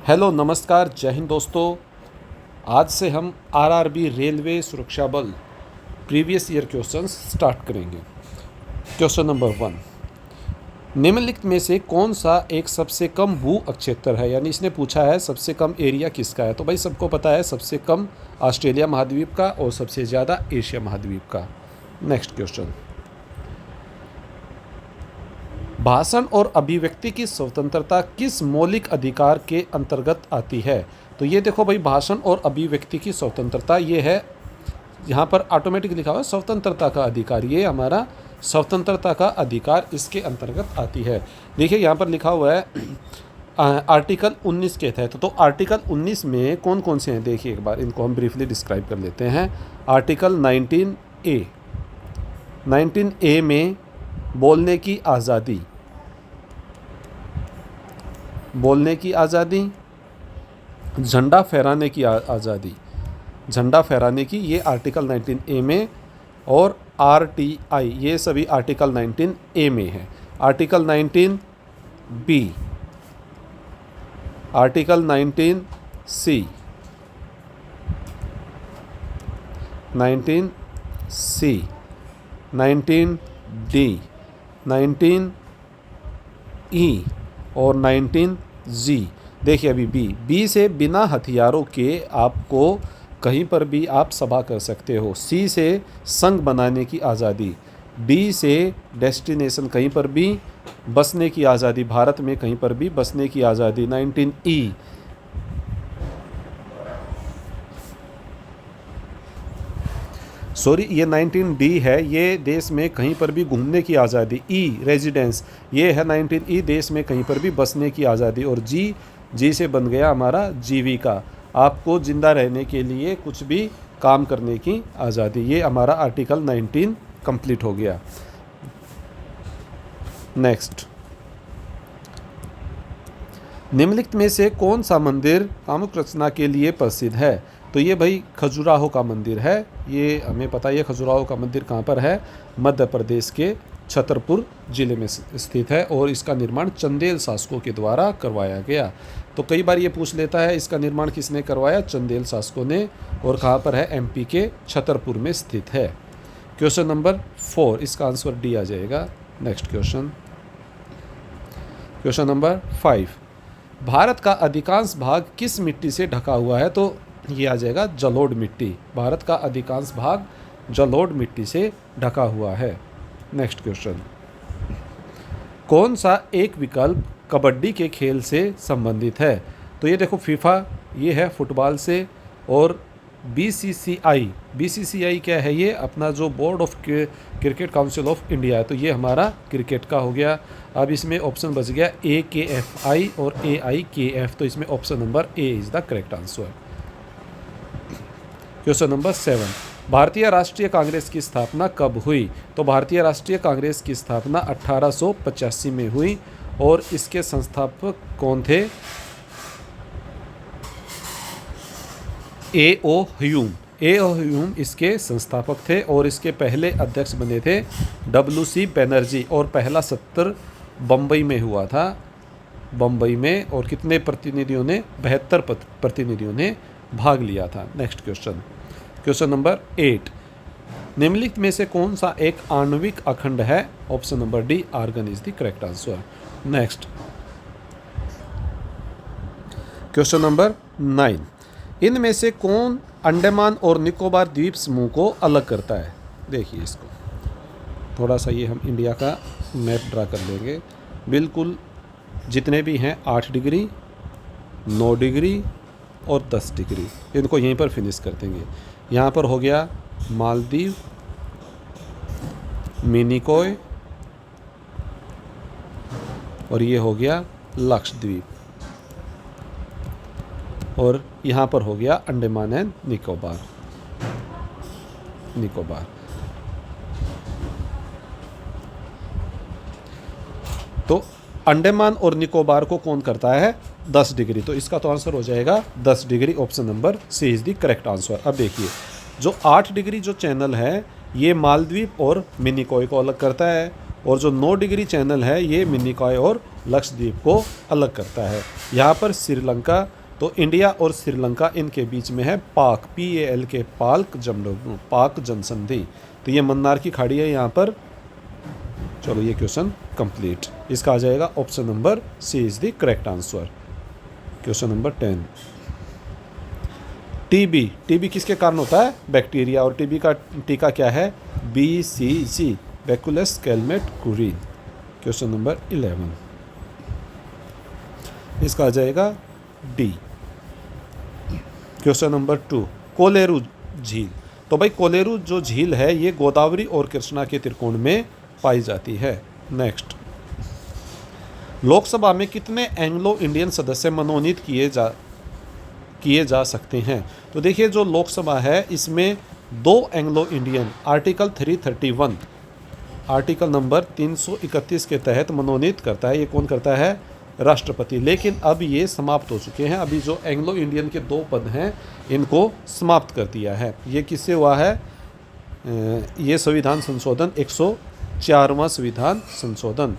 Hello नमस्कार जय हिंद दोस्तों। आज से हम आरआरबी रेलवे सुरक्षा बल प्रीवियस ईयर क्वेश्चंस स्टार्ट करेंगे। क्वेश्चन नंबर 1, निम्नलिखित में से कौन सा एक सबसे कम भू क्षेत्र है, यानी इसने पूछा है सबसे कम एरिया किसका है। तो भाई सबको पता है सबसे कम ऑस्ट्रेलिया महाद्वीप का और सबसे ज़्यादा एशिया महाद्वीप का। नेक्स्ट क्वेश्चन, भाषण और अभिव्यक्ति की स्वतंत्रता किस मौलिक अधिकार के अंतर्गत आती है। तो ये देखो भाई, भाषण और अभिव्यक्ति की स्वतंत्रता ये है, यहाँ पर ऑटोमेटिक लिखा हुआ है स्वतंत्रता का अधिकार, ये हमारा स्वतंत्रता का अधिकार इसके अंतर्गत आती है। देखिए यहाँ पर लिखा हुआ है आर्टिकल 19 के तहत। तो आर्टिकल 19 में कौन कौन से हैं देखिए एक बार, इनको हम ब्रीफली डिस्क्राइब कर लेते हैं। आर्टिकल 19A, 19A में बोलने की आज़ादी, बोलने की आज़ादी, झंडा फहराने की आज़ादी, झंडा फहराने की, ये आर्टिकल 19A में, और RTI ये सभी आर्टिकल 19A में है। Article 19B, article 19C, 19C, 19D, 19E और 19G। देखिए अभी बी से बिना हथियारों के आपको कहीं पर भी आप सभा कर सकते हो। सी से संघ बनाने की आज़ादी, डी से डेस्टिनेशन कहीं पर भी बसने की आज़ादी, भारत में कहीं पर भी बसने की आज़ादी। 19E, सॉरी ये 19D है, ये देश में कहीं पर भी घूमने की आज़ादी। ई रेजिडेंस, ये है 19E, देश में कहीं पर भी बसने की आज़ादी। और जी से बन गया हमारा जीविका, आपको जिंदा रहने के लिए कुछ भी काम करने की आज़ादी। ये हमारा आर्टिकल 19 कंप्लीट हो गया। नेक्स्ट, निम्नलिखित में से कौन सा मंदिर कामुक रचना के लिए प्रसिद्ध है। तो ये भाई खजुराहो का मंदिर है, ये हमें पता है। खजुराहो का मंदिर कहाँ पर है, मध्य प्रदेश के छतरपुर जिले में स्थित है, और इसका निर्माण चंदेल शासकों के द्वारा करवाया गया। तो कई बार ये पूछ लेता है इसका निर्माण किसने करवाया, चंदेल शासकों ने, और कहाँ पर है, MP के छतरपुर में स्थित है। क्वेश्चन नंबर 4, इसका आंसर डी आ जाएगा। Next question, question number 5, Bharat का अधिकांश भाग किस मिट्टी से ढका हुआ है। तो ये आ जाएगा जलोढ़ मिट्टी, भारत का अधिकांश भाग जलोढ़ मिट्टी से ढका हुआ है। नेक्स्ट क्वेश्चन, कौन सा एक विकल्प कबड्डी के खेल से संबंधित है। तो ये देखो फीफा, ये है फुटबॉल से, और BCCI क्या है, ये अपना जो board of cricket council of India है, तो ये हमारा क्रिकेट का हो गया। अब इसमें ऑप्शन बच गया AKFI और AIKF, तो इसमें option number A is the correct answer. Question number 7, भारतीय राष्ट्रीय कांग्रेस की स्थापना कब हुई। तो भारतीय राष्ट्रीय कांग्रेस की स्थापना 1885 में हुई, और इसके संस्थापक कौन थे, A.O. ह्यूम इसके संस्थापक थे, और इसके पहले अध्यक्ष बने थे WC बनर्जी, और पहला सत्र बम्बई में हुआ था, बम्बई में, और कितने प्रतिनिधियों ने, 72 प्रतिनिधियों ने भाग लिया था। नेक्स्ट क्वेश्चन, क्वेश्चन नंबर 8, निम्नलिखित में से कौन सा एक आणविक अखंड है। Option number D, argon is the correct answer. Next, question number 9, इनमें से कौन अंडमान और निकोबार द्वीप समूह को अलग करता है। देखिए इसको थोड़ा सा, ये हम इंडिया का मैप ड्रा कर लेंगे। बिल्कुल जितने भी हैं 8 डिग्री, 9 डिग्री और 10 डिग्री, इनको यहीं पर फिनिश कर देंगे। यहाँ पर हो गया मालदीव, मिनिकॉय, और ये हो गया लक्षद्वीप, और यहाँ पर हो गया अंडमान एंड निकोबार। तो अंडमान और निकोबार को कौन करता है, 10 डिग्री। तो इसका तो आंसर हो जाएगा 10 degree, option number C is the correct answer. अब देखिए जो 8 डिग्री जो चैनल है, ये मालदीव और मिनिकॉय को अलग करता है, और जो 9 डिग्री चैनल है ये मिनिकॉय और लक्षद्वीप को अलग करता है। यहाँ पर श्रीलंका तो इंडिया और श्रीलंका इनके बीच में है पाक, PAL के पाक जमडोगु, पाक जनसंधि। तो ये मन्नार की खाड़ी है यहाँ पर। चलो ये क्वेश्चन कंप्लीट। इसका आ जाएगा option number C is the correct answer. Question number 10। TB किसके कारण होता है? बैक्टीरिया। और टीबी का टीका क्या है? BCG, Bacillus Calmette Guerin. Question number 11। इसका आ जाएगा डी। क्वेश्चन नंबर 2, कोलेरू झील। तो भाई कोलेरू जो झील है ये गोदावरी और कृष्णा के त्रिकोण में पाई जाती है। नेक्स्ट, लोकसभा में कितने एंग्लो इंडियन सदस्य मनोनीत किए जा सकते हैं? तो देखिए जो लोकसभा है इसमें 2 Anglo Indian article 331, article number 331 के तहत मनोनीत करता है। ये कौन करता है? राष्ट्रपति। लेकिन अब ये समाप्त हो चुके हैं। अभी जो एंग्लो इंडियन के 2 पद हैं इनको समाप्त कर दिया है। ये किससे हुआ है? ये संविधान संशोधन 104वां संविधान संशोधन,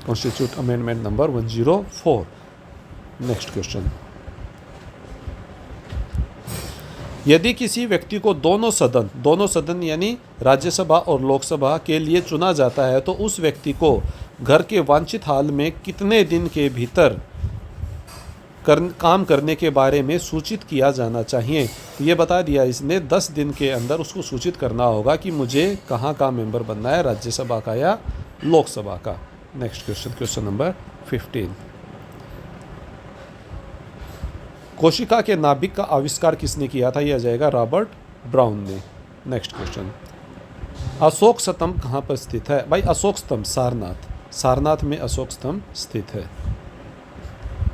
constitute amendment number 104। Next question, यदि किसी व्यक्ति को दोनों सदन यानी राज्यसभा और लोकसभा के लिए चुना जाता है तो उस व्यक्ति को घर के वांछित हाल में कितने दिन के भीतर काम करने के बारे में सूचित किया जाना चाहिए? ये बता दिया इसने 10 दिन के अंदर उसको सूचित करना होगा कि मुझे कहाँ का मेंबर बनना है, राज्यसभा का या लोकसभा का। Next question, question number 15। कोशिका के नाभिक का आविष्कार किसने किया था? यह आ जाएगा रॉबर्ट ब्राउन ने। नेक्स्ट क्वेश्चन, अशोक स्तंभ कहाँ पर स्थित है? भाई अशोक स्तंभ सारनाथ में अशोक स्तंभ स्थित है।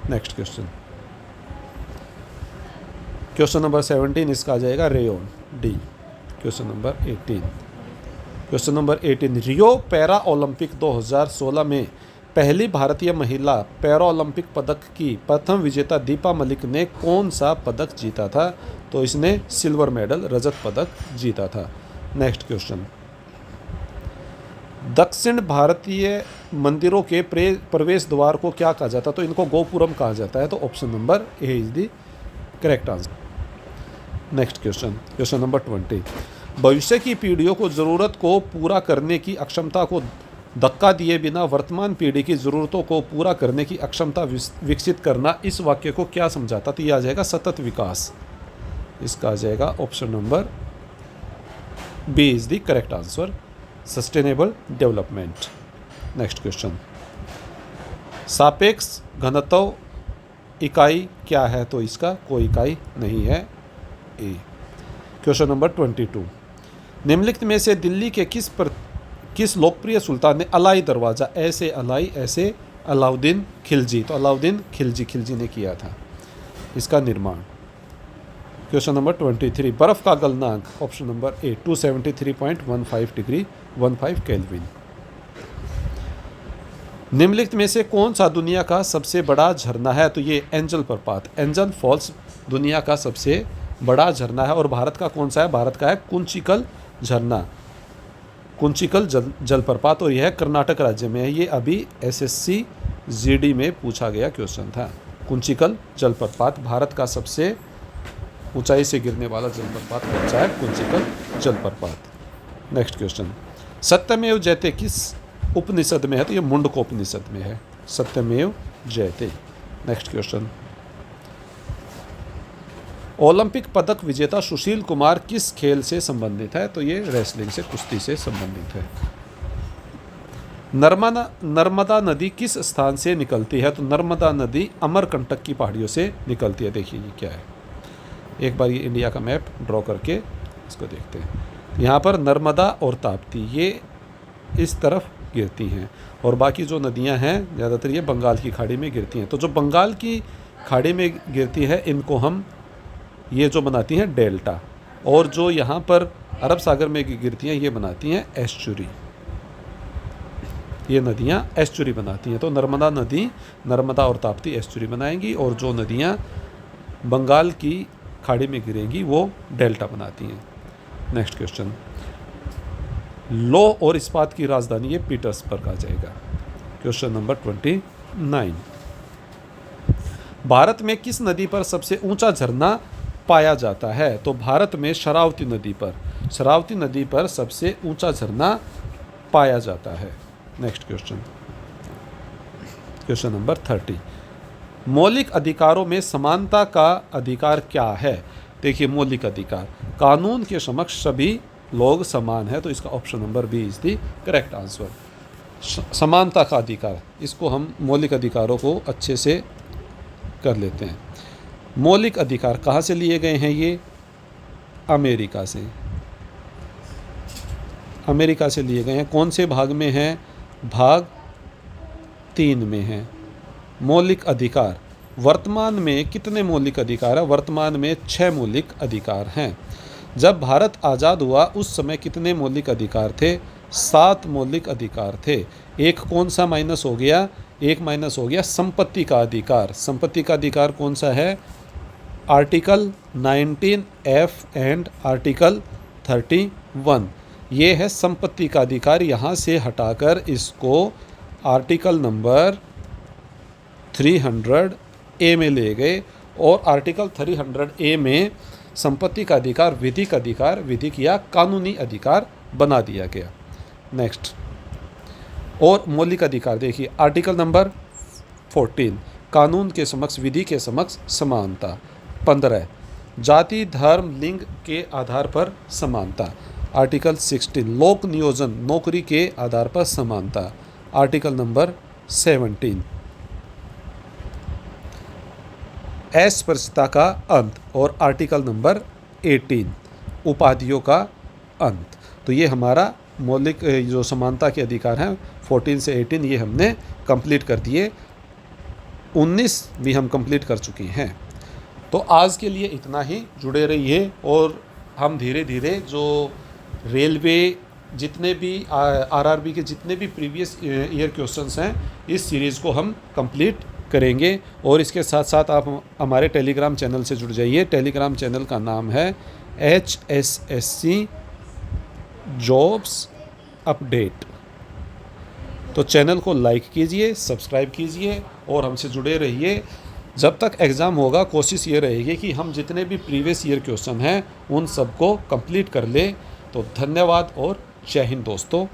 Next question, question number 17। इसका आ जाएगा rayon, D. Question number 18। Question number 18, रियो पैरा ओलंपिक 2016 में पहली भारतीय महिला पैरा ओलंपिक पदक की प्रथम विजेता दीपा मलिक ने कौन सा पदक जीता था? तो इसने सिल्वर मेडल, रजत पदक जीता था। नेक्स्ट क्वेश्चन, दक्षिण भारतीय मंदिरों के प्रवेश द्वार को क्या कहा जाता है? तो इनको गोपुरम कहा जाता है। तो option number A is the correct answer. Next question, question number 20, भविष्य की पीढ़ियों को ज़रूरत को पूरा करने की अक्षमता को धक्का दिए बिना वर्तमान पीढ़ी की ज़रूरतों को पूरा करने की अक्षमता विकसित करना, इस वाक्य को क्या समझाता? तो यह आ जाएगा सतत विकास। इसका आ जाएगा option number B is the correct answer, sustainable development. Next question, सापेक्ष घनत्व इकाई क्या है? तो इसका कोई इकाई नहीं है, ए। क्वेश्चन नंबर 22, निम्नलिखित में से दिल्ली के किस लोकप्रिय सुल्तान ने अलाई दरवाज़ा, ऐसे अलाई ऐसे अलाउद्दीन खिलजी, तो अलाउद्दीन खिलजी ने किया था इसका निर्माण। क्वेश्चन नंबर 23, बर्फ़ का गलनांक, option number A 273.15 degree 15 kelvin. निम्नलिखित में से कौन सा दुनिया का सबसे बड़ा झरना है? तो ये एंजल प्रपात, एंजल फॉल्स दुनिया का सबसे बड़ा झरना है। और भारत का कौन सा है? भारत का है कुंचिकल झरना, कुंचिकल जलप्रपात, और यह कर्नाटक राज्य में है। ये अभी SSC GD में पूछा गया क्वेश्चन था। कुंचिकल जलप्रपात भारत का सबसे ऊंचाई से गिरने वाला जलप्रपात कौन सा है? कुंचिकल जलप्रपात। नेक्स्ट क्वेश्चन, सत्यमेव जयते किस उपनिषद में है? तो ये मुंडकोपनिषद में है, सत्यमेव जयते। नेक्स्ट क्वेश्चन, ओलंपिक पदक विजेता सुशील कुमार किस खेल से संबंधित है? तो ये रेसलिंग से, कुश्ती से संबंधित है। नर्मदा नदी किस स्थान से निकलती है? तो नर्मदा नदी अमरकंटक की पहाड़ियों से निकलती है। देखिए ये क्या है, एक बार ये इंडिया का मैप ड्रॉ करके इसको देखते हैं। यहाँ पर नर्मदा और ताप्ती ये इस तरफ गिरती हैं, और बाकी जो नदियाँ हैं ज़्यादातर ये बंगाल की खाड़ी में गिरती हैं। तो जो बंगाल की खाड़ी में गिरती है इनको हम ये जो बनाती हैं डेल्टा, और जो यहाँ पर अरब सागर में गिरती हैं ये बनाती हैं एस्चुरी। ये नदियाँ एस्चुरी बनाती हैं। तो नर्मदा नदी, नर्मदा और ताप्ती एस्चुरी बनाएंगी, और जो नदियाँ बंगाल की खाड़ी में गिरेंगी वो डेल्टा बनाती हैं। नेक्स्ट क्वेश्चन, लौह और इस्पात की राजधानी ये पीटर्सबर्ग आ जाएगा। क्वेश्चन नंबर 29, भारत में किस नदी पर सबसे ऊंचा झरना पाया जाता है? तो भारत में शरावती नदी पर सबसे ऊंचा झरना पाया जाता है। Next question, question number 30। मौलिक अधिकारों में समानता का अधिकार क्या है? देखिए, मौलिक अधिकार, कानून के समक्ष सभी लोग समान है, तो इसका option number B is the correct answer. समानता का अधिकार, इसको हम मौलिक अधिकारों को अच्छे से कर लेते हैं। मौलिक अधिकार कहाँ से लिए गए हैं? ये अमेरिका से लिए गए हैं। कौन से भाग में हैं? भाग 3 में हैं। मौलिक अधिकार, वर्तमान में कितने मौलिक अधिकार हैं? वर्तमान में 6 मौलिक अधिकार हैं। जब भारत आज़ाद हुआ उस समय कितने मौलिक अधिकार थे? 7 मौलिक अधिकार थे। एक कौन सा माइनस हो गया? एक माइनस हो गया संपत्ति का अधिकार। संपत्ति का अधिकार कौन सा है? आर्टिकल 19F एंड आर्टिकल 31, ये है संपत्ति का अधिकार। यहाँ से हटाकर इसको आर्टिकल नंबर 300A में ले गए और आर्टिकल 300A में संपत्ति का अधिकार विधिक या कानूनी अधिकार बना दिया गया। नेक्स्ट, और मौलिक अधिकार देखिए, आर्टिकल नंबर 14, कानून के समक्ष विधि के समक्ष समानता। 15, जाति धर्म लिंग के आधार पर समानता। आर्टिकल 16, लोक नियोजन नौकरी के आधार पर समानता। आर्टिकल नंबर 17, अस्पृश्यता का अंत। और आर्टिकल नंबर 18, उपाधियों का अंत। तो ये हमारा मौलिक जो समानता के अधिकार हैं 14 से 18 ये हमने कंप्लीट कर दिए। 19 भी हम कंप्लीट कर चुके हैं। तो आज के लिए इतना ही। जुड़े रहिए और हम धीरे धीरे जो रेलवे जितने भी आरआरबी के जितने भी प्रीवियस ईयर क्वेश्चंस हैं इस सीरीज़ को हम कंप्लीट करेंगे। और इसके साथ साथ आप हमारे टेलीग्राम चैनल से जुड़ जाइए। टेलीग्राम चैनल का नाम है HSSC जॉब्स अपडेट। तो चैनल को लाइक कीजिए, सब्सक्राइब कीजिए और हमसे जुड़े रहिए। जब तक एग्ज़ाम होगा कोशिश ये रहेगी कि हम जितने भी प्रीवियस ईयर क्वेश्चन हैं उन सबको कंप्लीट कर लें। तो धन्यवाद और जय हिंद दोस्तों।